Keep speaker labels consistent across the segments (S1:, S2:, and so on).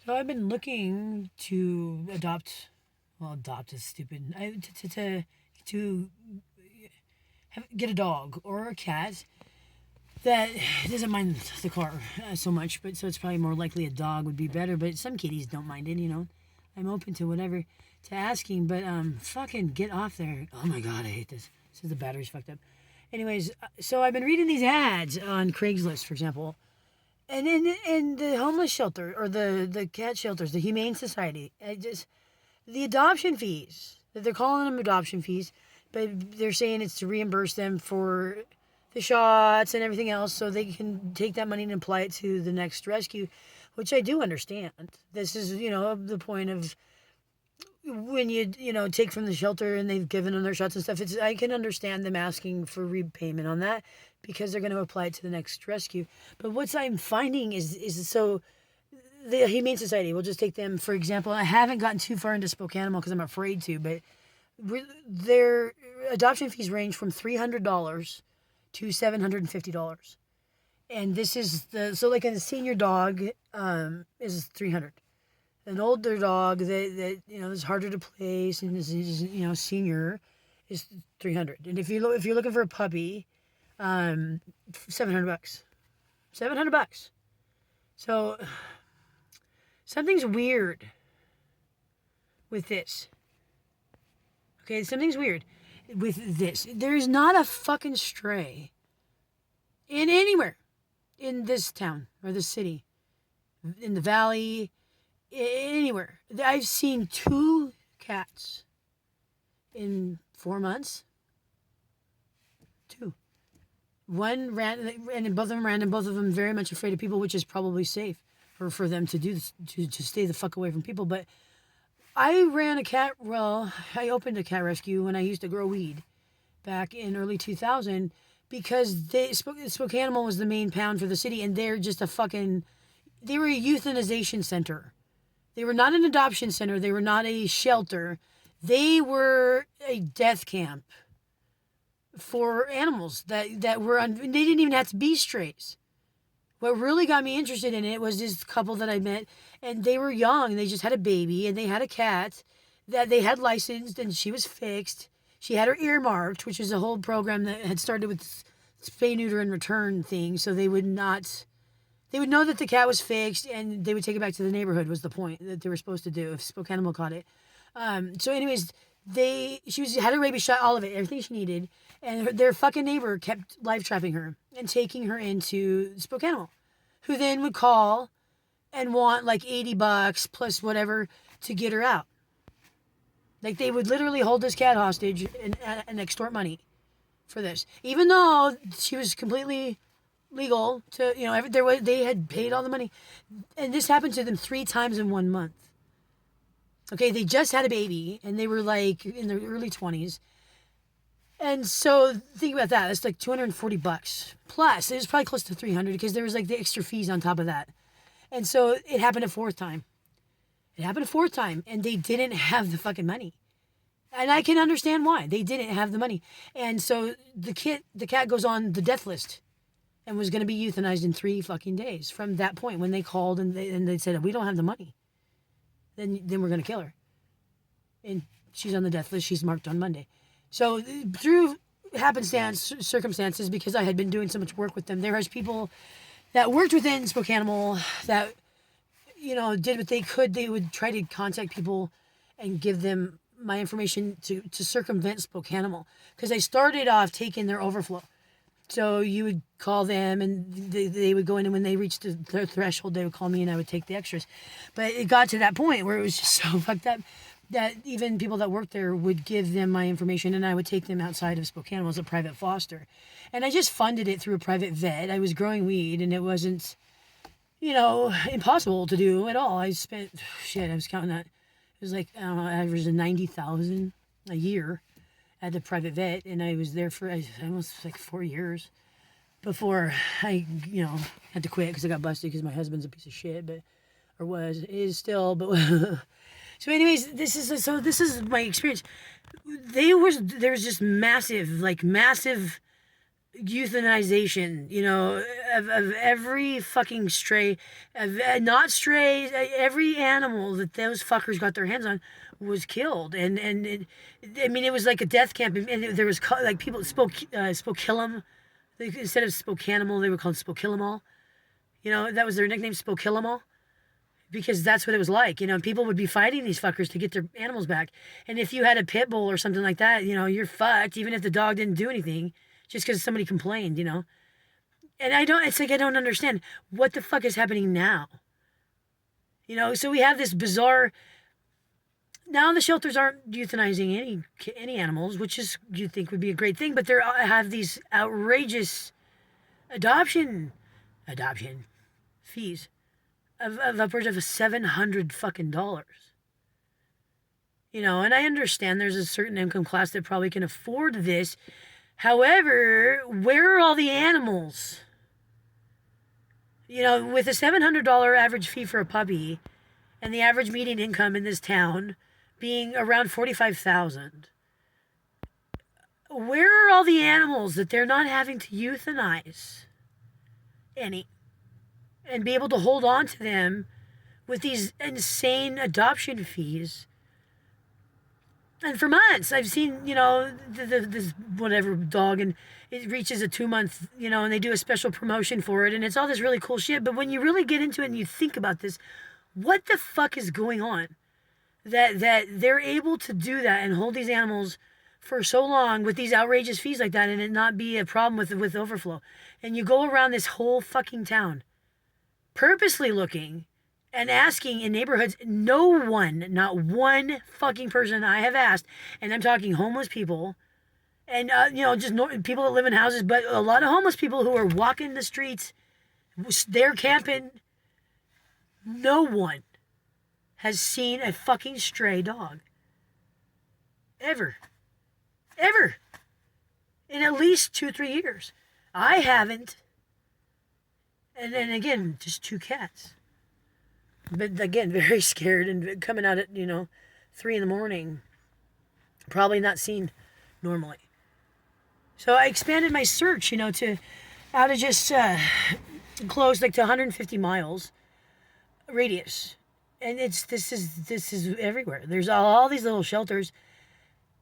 S1: So I've been looking to adopt. Well, adopt is stupid. To get a dog or a cat that doesn't mind the car so much, but so it's probably more likely a dog would be better. But some kitties don't mind it, you know. I'm open to whatever to asking, but fucking get off there. Oh my god, I hate this. Says the battery's fucked up. Anyways, so I've been reading these ads on Craigslist, for example, and in the homeless shelter or the cat shelters, the Humane Society, the adoption fees. They're calling them adoption fees, but they're saying it's to reimburse them for the shots and everything else, so they can take that money and apply it to the next rescue, which I do understand. This is, the point of when you take from the shelter and they've given them their shots and stuff. I can understand them asking for repayment on that because they're going to apply it to the next rescue. But what I'm finding is so the Humane Society will just take them, for example. I haven't gotten too far into Spokane because I'm afraid to, but their adoption fees range from $300 to $750. And this is so like a senior dog is $300. An older dog that is harder to place and is senior is $300. And if you're looking for a puppy, $700. $700. So something's weird with this. Okay, something's weird with this. There's not a fucking stray in anywhere in this town or this city, in the valley, anywhere. I've seen 2 cats in 4 months. 2. One ran, and both of them ran, and both of them very much afraid of people, which is probably safe for them to do this, to stay the fuck away from people. But I opened a cat rescue when I used to grow weed back in early 2000 because Spokane was the main pound for the city, and they're just they were a euthanization center. They were not an adoption center. They were not a shelter. They were a death camp for animals that were they didn't even have to be strays. What really got me interested in it was this couple that I met, and they were young. They just had a baby, and they had a cat that they had licensed, and she was fixed. She had her earmarked, which is a whole program that had started with spay, neuter, and return thing, so they would know that the cat was fixed, and they would take it back to the neighborhood, was the point that they were supposed to do if Spokane caught it. So anyways, she had her rabies shot, all of it, everything she needed, and their fucking neighbor kept live trapping her and taking her into Spokane, who then would call and want like $80 plus whatever to get her out. Like they would literally hold this cat hostage and extort money for this, even though she was completely legal to, they had paid all the money, and this happened to them 3 times in 1 month. Okay, they just had a baby, and they were like in their early 20s. And so think about that. That's like $240 plus. It was probably close to $300 because there was like the extra fees on top of that. And so it happened a 4th time. And they didn't have the fucking money. And I can understand why. They didn't have the money. And so the cat goes on the death list and was going to be euthanized in 3 fucking days from that point when they called and they said, we don't have the money. Then we're going to kill her. And she's on the death list. She's marked on Monday. So through circumstances, because I had been doing so much work with them, there was people that worked within Spokane that, did what they could. They would try to contact people and give them my information to circumvent Spokane, because I started off taking their overflow. So you would call them, and they would go in, and when they reached their threshold, they would call me, and I would take the extras. But it got to that point where it was just so fucked up that even people that worked there would give them my information, and I would take them outside of Spokane as a private foster. And I just funded it through a private vet. I was growing weed, and it wasn't, impossible to do at all. I spent, I was counting that. It was like, I don't know, average of $90,000 a year at the private vet, and I was there for almost like 4 years before I, had to quit because I got busted because my husband's a piece of shit, is still, but so anyways, this is my experience. There's just massive euthanization, of every fucking stray, not strays, every animal that those fuckers got their hands on was killed, and I mean, it was like a death camp, and there was like people spoke kill 'em. Instead of Spokanimal, they were called Spokilimal. That was their nickname, Spokilimal, because that's what it was like. People would be fighting these fuckers to get their animals back. And if you had a pit bull or something like that, you're fucked, even if the dog didn't do anything, just because somebody complained, And it's like, I don't understand what the fuck is happening now. So we have this bizarre. Now the shelters aren't euthanizing any animals, which is, you'd think would be a great thing, but they have these outrageous adoption fees of upwards of $700 fucking dollars. And I understand there's a certain income class that probably can afford this. However, where are all the animals? With a $700 average fee for a puppy, and the average median income in this town being around $45,000, where are all the animals that they're not having to euthanize any, and be able to hold on to them with these insane adoption fees? And for months, I've seen, this whatever dog, and it reaches a 2-month, and they do a special promotion for it, and it's all this really cool shit. But when you really get into it and you think about this, what the fuck is going on? That they're able to do that and hold these animals for so long with these outrageous fees like that, and it not be a problem with overflow. And you go around this whole fucking town, purposely looking and asking in neighborhoods, no one, not one fucking person I have asked, and I'm talking homeless people, and just people that live in houses, but a lot of homeless people who are walking the streets, they're camping. No one has seen a fucking stray dog. Ever. In at least 2-3 years. I haven't. And then again, just 2 cats. But again, very scared and coming out at, 3 a.m. Probably not seen normally. So I expanded my search, to out of just close, like to 150 miles radius. And this is everywhere. There's all these little shelters.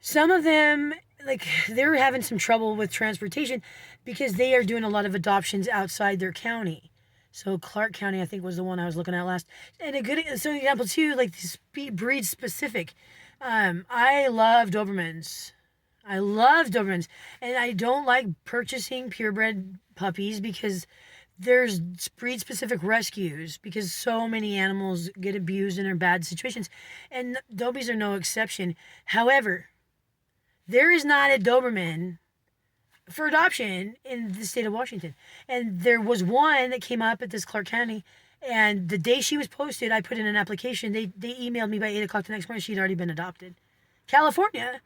S1: Some of them, like, they're having some trouble with transportation because they are doing a lot of adoptions outside their county. So Clark County, I think, was the one I was looking at last. And an example too, like this breed specific. I love Dobermans. And I don't like purchasing purebred puppies because there's breed specific rescues, because so many animals get abused and are in bad situations. And Dobies are no exception. However, there is not a Doberman for adoption in the state of Washington. And there was one that came up at this Clark County, and the day she was posted, I put in an application. They emailed me by 8 o'clock the next morning. She'd already been adopted. California,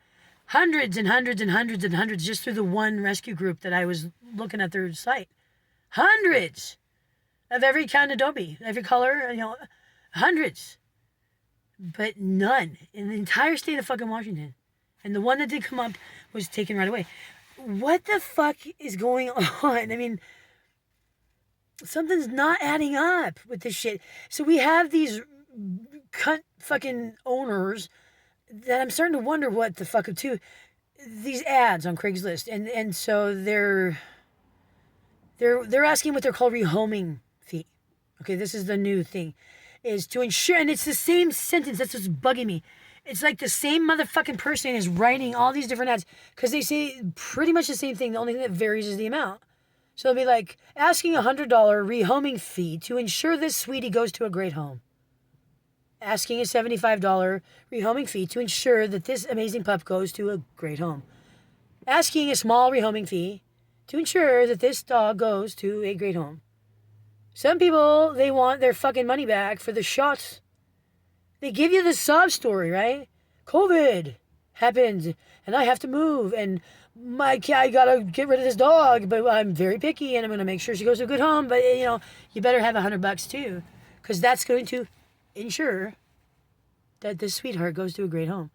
S1: hundreds and hundreds and hundreds and hundreds, just through the one rescue group that I was looking at their site. Hundreds of every kind of Dobie, every color, hundreds. But none in the entire state of fucking Washington. And the one that did come up was taken right away. What the fuck is going on? I mean, something's not adding up with this shit. So we have these cunt fucking owners that I'm starting to wonder what the fuck up to. These ads on Craigslist, and so they're asking what they're called rehoming fee. Okay, this is the new thing, is to ensure, and it's the same sentence. That's what's bugging me. It's like the same motherfucking person is writing all these different ads because they say pretty much the same thing. The only thing that varies is the amount. So it'll be like asking $100 rehoming fee to ensure this sweetie goes to a great home. Asking a $75 rehoming fee to ensure that this amazing pup goes to a great home. Asking a small rehoming fee to ensure that this dog goes to a great home. Some people, they want their fucking money back for the shots. They give you the sob story, right? COVID happened, and I have to move, and I gotta get rid of this dog, but I'm very picky, and I'm gonna make sure she goes to a good home. But you better have $100 too, because that's going to ensure that this sweetheart goes to a great home.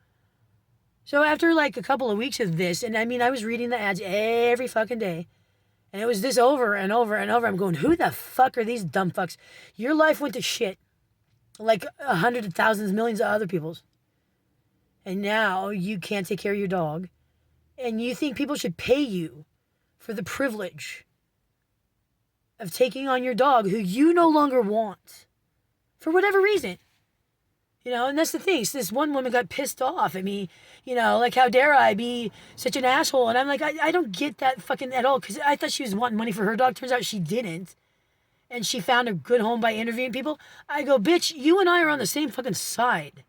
S1: So after like a couple of weeks of this, and I mean, I was reading the ads every fucking day, And it was this over and over and over. I'm going, who the fuck are these dumb fucks? Your life went to shit. Like hundreds of thousands, millions of other people's. And now you can't take care of your dog. And you think people should pay you for the privilege of taking on your dog who you no longer want. For whatever reason. And that's the thing. So this one woman got pissed off at me. Like, how dare I be such an asshole? And I'm like, I don't get that fucking at all. Because I thought she was wanting money for her dog. Turns out she didn't. And she found a good home by interviewing people. I go, bitch, you and I are on the same fucking side.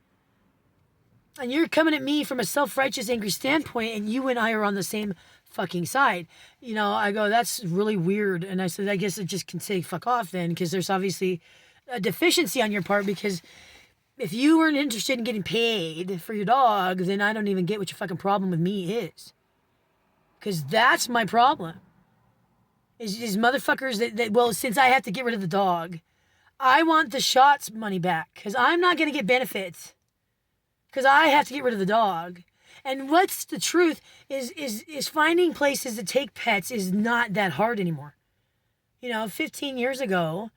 S1: And you're coming at me from a self-righteous, angry standpoint, and you and I are on the same fucking side. I go, that's really weird. And I said, I guess I just can say fuck off then, because there's obviously a deficiency on your part, because if you weren't interested in getting paid for your dog, then I don't even get what your fucking problem with me is. Because that's my problem. Is motherfuckers that, well, since I have to get rid of the dog, I want the shots money back, because I'm not going to get benefits. Because I have to get rid of the dog. And what's the truth is finding places to take pets is not that hard anymore. 15 years ago,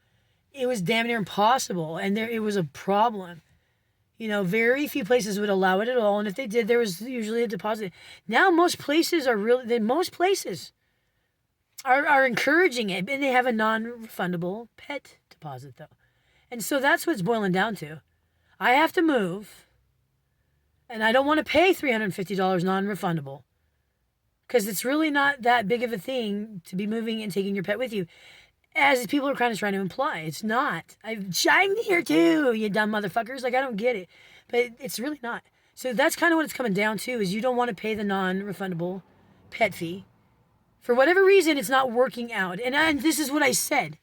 S1: it was damn near impossible, and it was a problem. Very few places would allow it at all, and if they did, there was usually a deposit. Now most places are encouraging it, and they have a non-refundable pet deposit, though. And so that's what it's boiling down to. I have to move, and I don't want to pay $350 non-refundable, because it's really not that big of a thing to be moving and taking your pet with you, as people are kind of trying to imply. It's not. I'm here too, you dumb motherfuckers. Like, I don't get it. But it's really not. So that's kind of what it's coming down to, is you don't want to pay the non-refundable pet fee. For whatever reason, it's not working out. And this is what I said.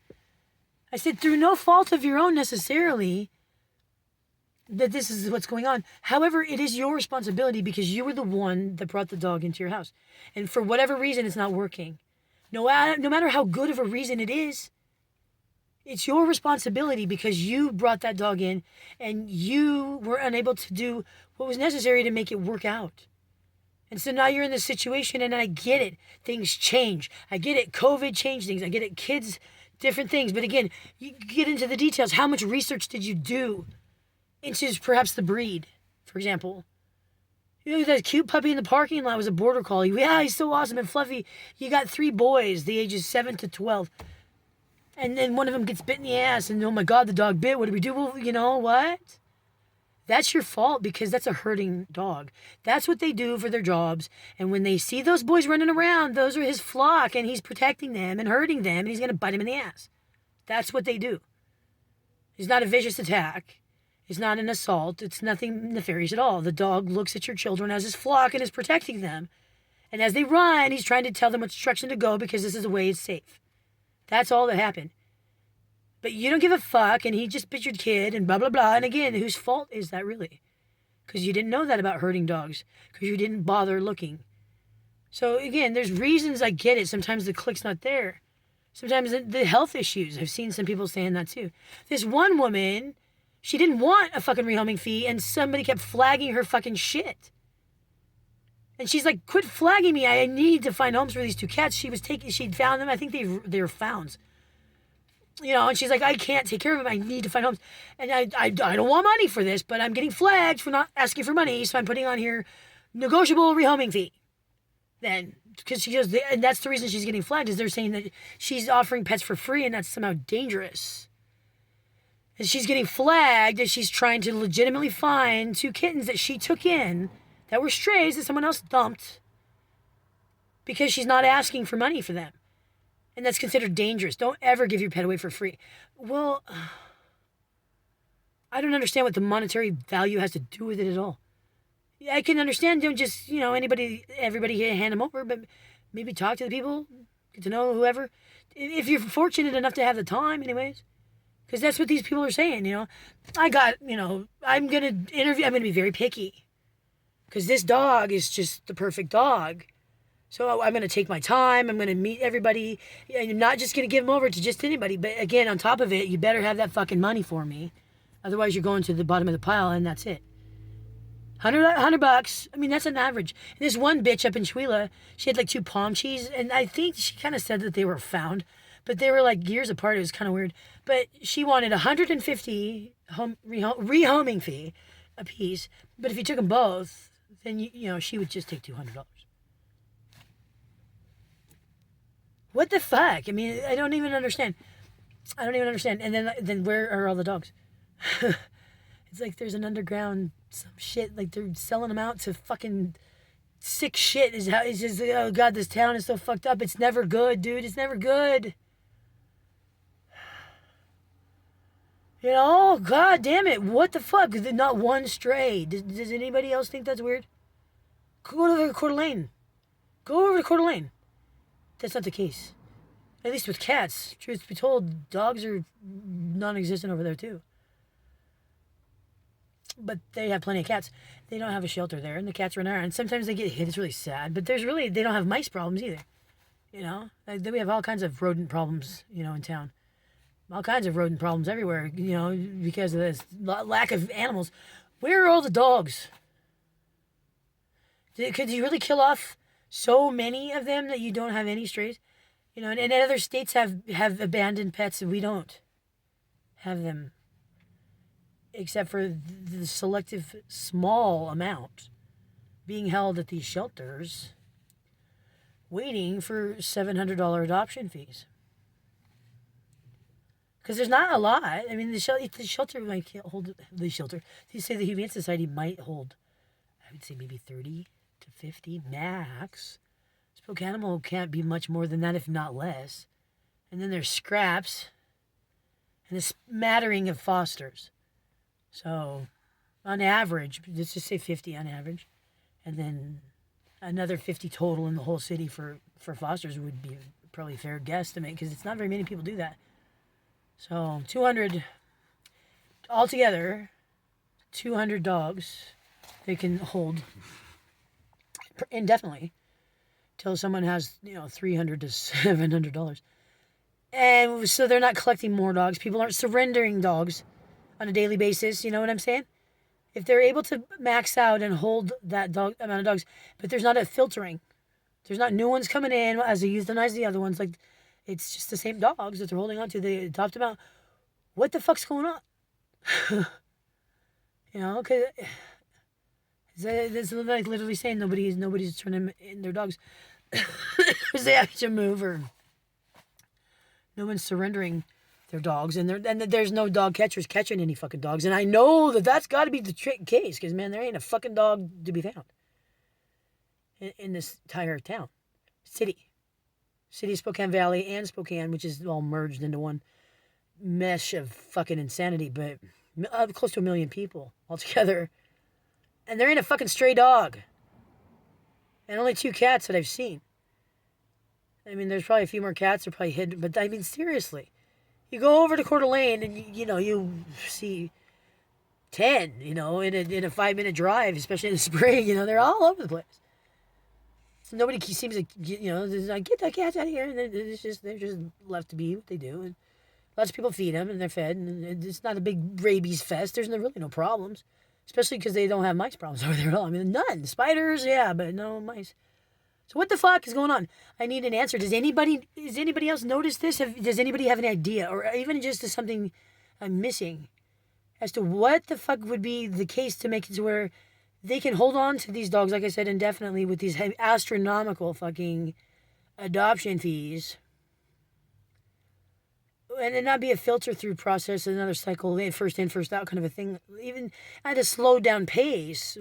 S1: I said, through no fault of your own necessarily, that this is what's going on. However, it is your responsibility, because you were the one that brought the dog into your house. And for whatever reason, it's not working. No matter how good of a reason it is, it's your responsibility, because you brought that dog in and you were unable to do what was necessary to make it work out. And so now you're in this situation, and I get it. Things change. I get it. COVID changed things. I get it. Kids, different things. But again, you get into the details. How much research did you do into perhaps the breed, for example? That cute puppy in the parking lot was a border collie. Yeah, he's so awesome and fluffy. You got 3 boys, the ages 7 to 12. And then one of them gets bit in the ass, and oh my God, the dog bit. What do we do? Well, you know what? That's your fault, because that's a herding dog. That's what they do for their jobs. And when they see those boys running around, those are his flock, and he's protecting them and herding them, and he's going to bite him in the ass. That's what they do. It's not a vicious attack. It's not an assault. It's nothing nefarious at all. The dog looks at your children as his flock and is protecting them. And as they run, he's trying to tell them which direction to go, because this is the way it's safe. That's all that happened. But you don't give a fuck, and he just bit your kid, and blah, blah, blah. And again, whose fault is that really? Because you didn't know that about herding dogs, because you didn't bother looking. So again, there's reasons. I get it. Sometimes the click's not there. Sometimes the health issues. I've seen some people saying that too. This one woman, she didn't want a fucking rehoming fee, and somebody kept flagging her fucking shit. And she's like, quit flagging me. I need to find homes for these 2 cats. She'd found them. I think they were founds. And she's like, I can't take care of them. I need to find homes. And I don't want money for this, but I'm getting flagged for not asking for money. So I'm putting on here negotiable rehoming fee. Then, because she goes, and that's the reason she's getting flagged, is they're saying that she's offering pets for free, and that's somehow dangerous. And she's getting flagged as she's trying to legitimately find 2 kittens that she took in that were strays that someone else dumped, because she's not asking for money for them. And that's considered dangerous. Don't ever give your pet away for free. Well, I don't understand what the monetary value has to do with it at all. I can understand, don't just, everybody hand them over, but maybe talk to the people, get to know whoever. If you're fortunate enough to have the time, anyways. Because that's what these people are saying, I'm going to be very picky. Because this dog is just the perfect dog. So I'm going to take my time. I'm going to meet everybody. I'm not just going to give them over to just anybody. But again, on top of it, you better have that fucking money for me. Otherwise, you're going to the bottom of the pile, and that's it. $100. I mean, that's an average. And this one bitch up in Chuila, she had like 2 palm trees, and I think she kind of said that they were found, but they were like years apart. It was kind of weird. But she wanted 150 rehoming fee a piece. But if you took them both, then she would just take $200. What the fuck? I mean, I don't even understand. And then where are all the dogs? It's like there's an underground some shit, like they're selling them out to fucking sick shit. It's just, oh god, this town is so fucked up. It's never good, dude. It's never good. God damn it. What the fuck? Not one stray. Does anybody else think that's weird? Go to Coeur d'Alene. Go over to Coeur d'Alene. That's not the case. At least with cats. Truth be told, dogs are non-existent over there too. But they have plenty of cats. They don't have a shelter there, and the cats run around. And sometimes they get hit. It's really sad. But they don't have mice problems either. We have all kinds of rodent problems, in town. All kinds of rodent problems everywhere, because of this lack of animals. Where are all the dogs? Could you really kill off so many of them that you don't have any strays? And other states have abandoned pets, and we don't have them. Except for the selective small amount being held at these shelters, waiting for $700 adoption fees. Because there's not a lot. I mean, the shelter might hold the shelter. You say the Humane Society might hold, I would say maybe 30 to 50 max. Spoke Animal can't be much more than that, if not less. And then there's scraps and a smattering of fosters. So, on average, let's just say 50 on average, and then another 50 total in the whole city for fosters would be probably a fair guesstimate, because it's not very many people do that. So, 200 altogether, 200 dogs they can hold indefinitely till someone has, $300 to $700. And so they're not collecting more dogs. People aren't surrendering dogs on a daily basis, you know what I'm saying? If they're able to max out and hold that dog amount of dogs, but there's not a filtering. There's not new ones coming in as they euthanize the other ones. Like, it's just the same dogs that they're holding on to. They adopt them out. What the fuck's going on? Because it's like literally saying nobody's turning in their dogs because they have to move, or no one's surrendering their dogs, and there's no dog catchers catching any fucking dogs. And I know that's got to be the case, because, man, there ain't a fucking dog to be found in this entire town. City of Spokane Valley and Spokane, which is all merged into one mesh of fucking insanity, but close to 1 million people altogether. And there ain't a fucking stray dog. And only 2 cats that I've seen. I mean, there's probably a few more cats that are probably hidden, but I mean, seriously. You go over to Coeur d'Alene and, you see 10, in a 5-minute drive, especially in the spring. They're all over the place. Nobody seems to, get the cats out of here. And they're just left to be what they do. And lots of people feed them, and they're fed. And it's not a big rabies fest. There's really no problems. Especially because they don't have mice problems over there at all. I mean, none. Spiders, yeah, but no mice. So what the fuck is going on? I need an answer. Does anybody else notice this? Does anybody have any idea? Or even just something I'm missing as to what the fuck would be the case to make it to where they can hold on to these dogs, like I said, indefinitely with these astronomical fucking adoption fees. And it not be a filter through process, another cycle, first in, first out kind of a thing. Even at a slowed down pace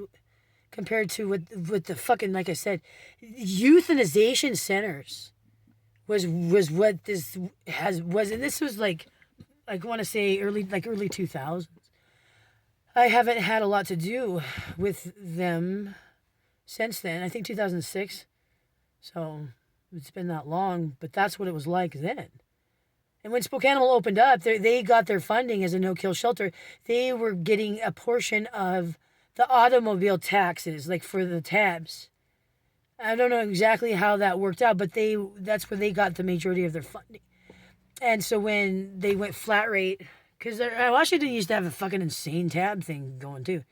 S1: compared to what the fucking, like I said, euthanization centers was what this was. And this was like, I want to say early 2000s. I haven't had a lot to do with them since then. I think 2006. So it's been that long, but that's what it was like then. And when Spokanimal opened up, they got their funding as a no-kill shelter. They were getting a portion of the automobile taxes, like for the tabs. I don't know exactly how that worked out, but that's where they got the majority of their funding. And so when they went flat rate, because Washington used to have a fucking insane tab thing going too.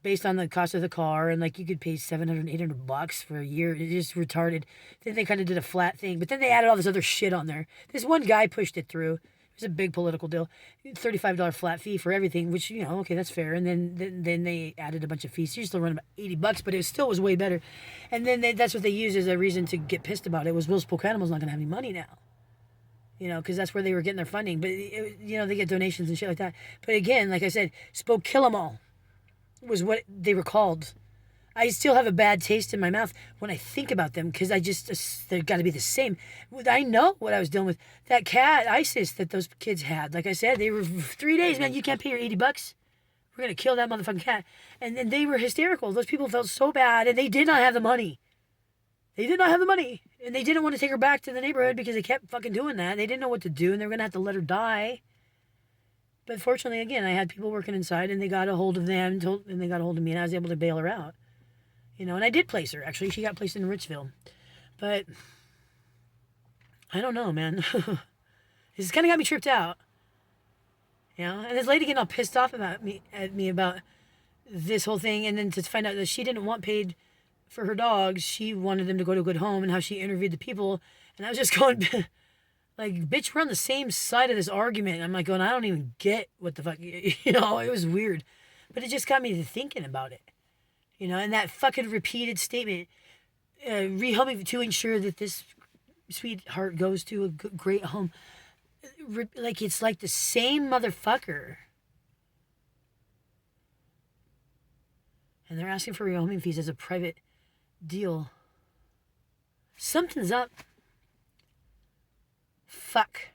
S1: based on the cost of the car, and like you could pay 700, $800 for a year. It's just retarded. Then they kind of did a flat thing, but then they added all this other shit on there. This one guy pushed it through. It was a big political deal. $35 flat fee for everything, which, okay, that's fair. And then they added a bunch of fees. So you still run about $80, but it still was way better. And then that's what they used as a reason to get pissed about it, was Will's Polk Animal's not gonna have any money now. Because that's where they were getting their funding. But they get donations and shit like that. But again, like I said, Spoke Kill 'em all was what they were called. I still have a bad taste in my mouth when I think about them, because they've got to be the same. I know what I was dealing with. That cat ISIS that those kids had, like I said, they were 3 days, man. You can't pay your $80. We're going to kill that motherfucking cat. And they were hysterical. Those people felt so bad, and they did not have the money. They did not have the money. And they didn't want to take her back to the neighborhood because they kept fucking doing that. They didn't know what to do, and they were going to have to let her die. But fortunately, again, I had people working inside, and they got a hold of them, and they got a hold of me, and I was able to bail her out. And I did place her, actually. She got placed in Richville. But I don't know, man. This kind of got me tripped out. And this lady getting all pissed off at me about this whole thing, and then to find out that she didn't want paid for her dogs. She wanted them to go to a good home, and how she interviewed the people. And I was just going, like, bitch, we're on the same side of this argument. I'm like going, I don't even get what the fuck, it was weird. But it just got me to thinking about it. And that fucking repeated statement, rehoming to ensure that this sweetheart goes to a great home. Like, it's like the same motherfucker. And they're asking for rehoming fees as a private deal. Something's up. Fuck.